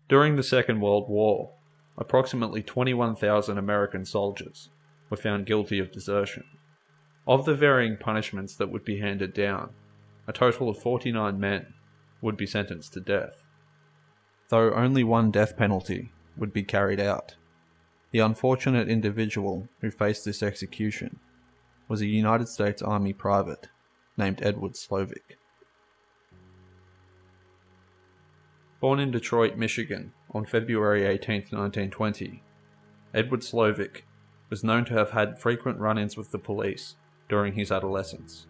During the Second World War, approximately 21,000 American soldiers were found guilty of desertion. Of the varying punishments that would be handed down, a total of 49 men would be sentenced to death, though only one death penalty would be carried out. The unfortunate individual who faced this execution was a United States Army private named Edward Slovik. Born in Detroit, Michigan on February 18, 1920, Edward Slovik was known to have had frequent run-ins with the police during his adolescence,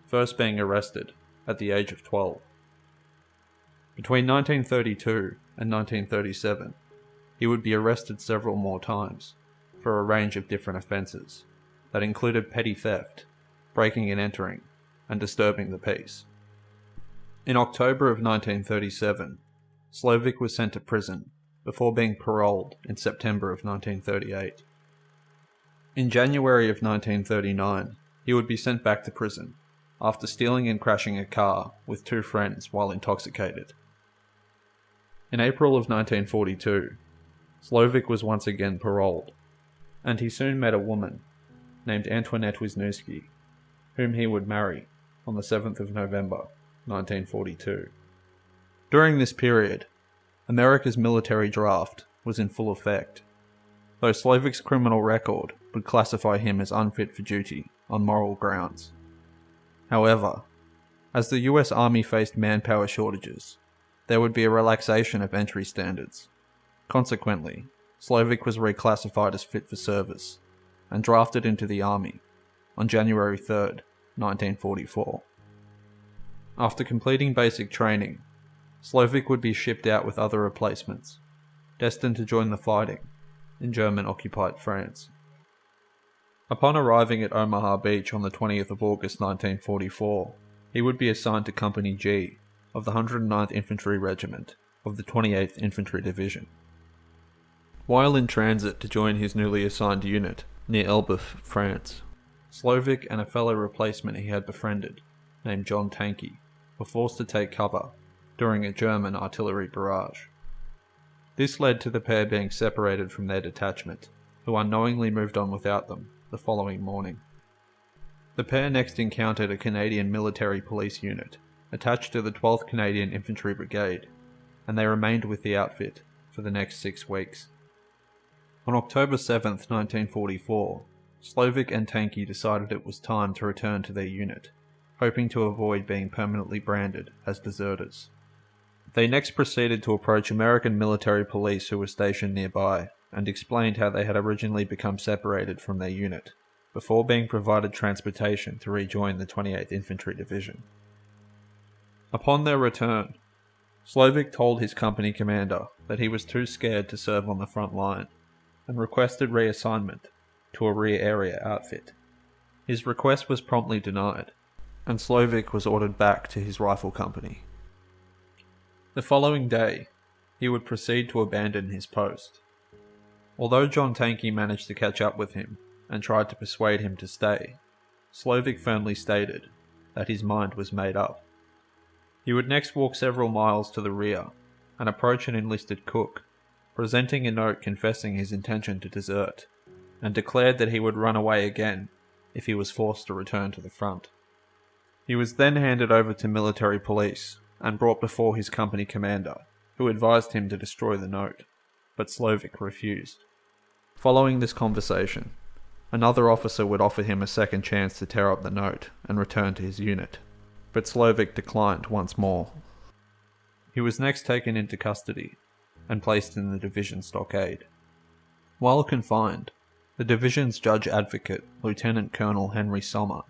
first being arrested at the age of 12. Between 1932 and 1937, he would be arrested several more times for a range of different offences that included petty theft, breaking and entering, and disturbing the peace. In October of 1937, Slovik was sent to prison before being paroled in September of 1938. In January of 1939, he would be sent back to prison after stealing and crashing a car with two friends while intoxicated. In April of 1942, Slovik was once again paroled, and he soon met a woman named Antoinette Wisniewski, whom he would marry on the 7th of November, 1942. During this period, America's military draft was in full effect, though Slovik's criminal record would classify him as unfit for duty on moral grounds. However, as the US Army faced manpower shortages, there would be a relaxation of entry standards. Consequently, Slovik was reclassified as fit for service and drafted into the Army on January 3rd, 1944. After completing basic training, Slovik would be shipped out with other replacements, destined to join the fighting in German-occupied France. Upon arriving at Omaha Beach on the 20th of August 1944, he would be assigned to Company G of the 109th Infantry Regiment of the 28th Infantry Division. While in transit to join his newly assigned unit near Elbeuf, France, Slovik and a fellow replacement he had befriended, named John Tankey, were forced to take cover during a German artillery barrage. This led to the pair being separated from their detachment, who unknowingly moved on without them the following morning. The pair next encountered a Canadian military police unit attached to the 12th Canadian Infantry Brigade, and they remained with the outfit for the next 6 weeks. On October 7, 1944, Slovik and Tankey decided it was time to return to their unit, hoping to avoid being permanently branded as deserters. They next proceeded to approach American military police who were stationed nearby and explained how they had originally become separated from their unit, before being provided transportation to rejoin the 28th Infantry Division. Upon their return, Slovik told his company commander that he was too scared to serve on the front line, and requested reassignment to a rear area outfit. His request was promptly denied, and Slovik was ordered back to his rifle company. The following day, he would proceed to abandon his post. Although John Tankey managed to catch up with him and tried to persuade him to stay, Slovik firmly stated that his mind was made up. He would next walk several miles to the rear and approach an enlisted cook, presenting a note confessing his intention to desert, and declared that he would run away again if he was forced to return to the front. He was then handed over to military police and brought before his company commander, who advised him to destroy the note, but Slovik refused. Following this conversation, another officer would offer him a second chance to tear up the note and return to his unit, but Slovik declined once more. He was next taken into custody and placed in the division stockade. While confined, the division's judge advocate, Lieutenant Colonel Henry Sommer,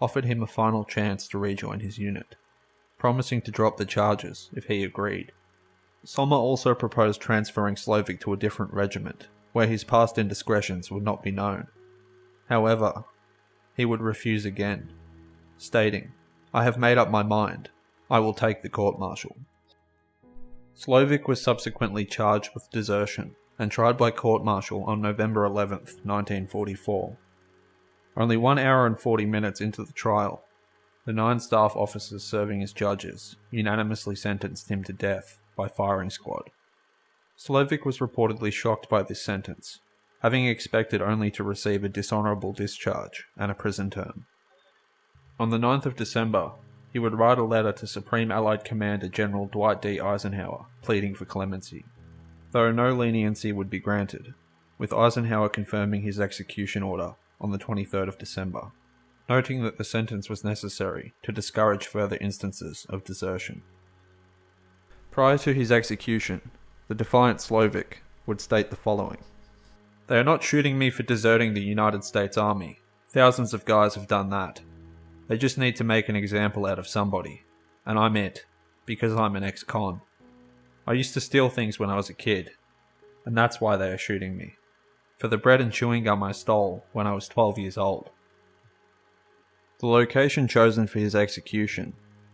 offered him a final chance to rejoin his unit, promising to drop the charges if he agreed. Sommer also proposed transferring Slovik to a different regiment, where his past indiscretions would not be known. However, he would refuse again, stating, "I have made up my mind. I will take the court-martial." Slovik was subsequently charged with desertion and tried by court-martial on November 11, 1944. Only 1 hour and 40 minutes into the trial, the 9 staff officers serving as judges unanimously sentenced him to death by firing squad. Slovik was reportedly shocked by this sentence, having expected only to receive a dishonourable discharge and a prison term. On the 9th of December, he would write a letter to Supreme Allied Commander General Dwight D. Eisenhower, pleading for clemency, though no leniency would be granted, with Eisenhower confirming his execution order on the 23rd of December, noting that the sentence was necessary to discourage further instances of desertion. Prior to his execution, the defiant Slovik would state the following: "They are not shooting me for deserting the United States Army. Thousands of guys have done that. They just need to make an example out of somebody, and I'm it, because I'm an ex-con. I used to steal things when I was a kid, and that's why they are shooting me. For the bread and chewing gum I stole when I was 12 years old." The location chosen for his execution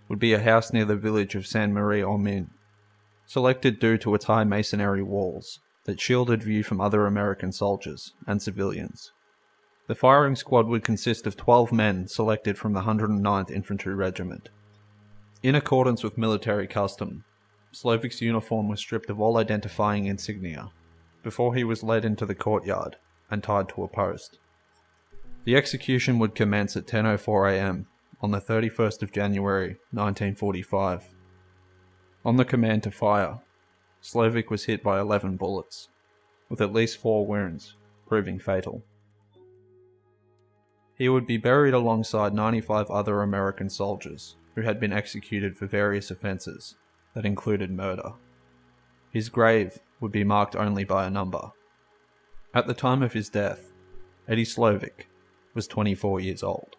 would be a house near the village of San Marie-aux-Mines, selected due to its high masonry walls that shielded view from other American soldiers and civilians. The firing squad would consist of 12 men selected from the 109th Infantry Regiment. In accordance with military custom, Slovik's uniform was stripped of all identifying insignia before he was led into the courtyard and tied to a post. The execution would commence at 10:04 am on the 31st of January 1945. On the command to fire, Slovik was hit by 11 bullets, with at least 4 wounds, proving fatal. He would be buried alongside 95 other American soldiers who had been executed for various offences that included murder. His grave would be marked only by a number. At the time of his death, Eddie Slovik was 24 years old.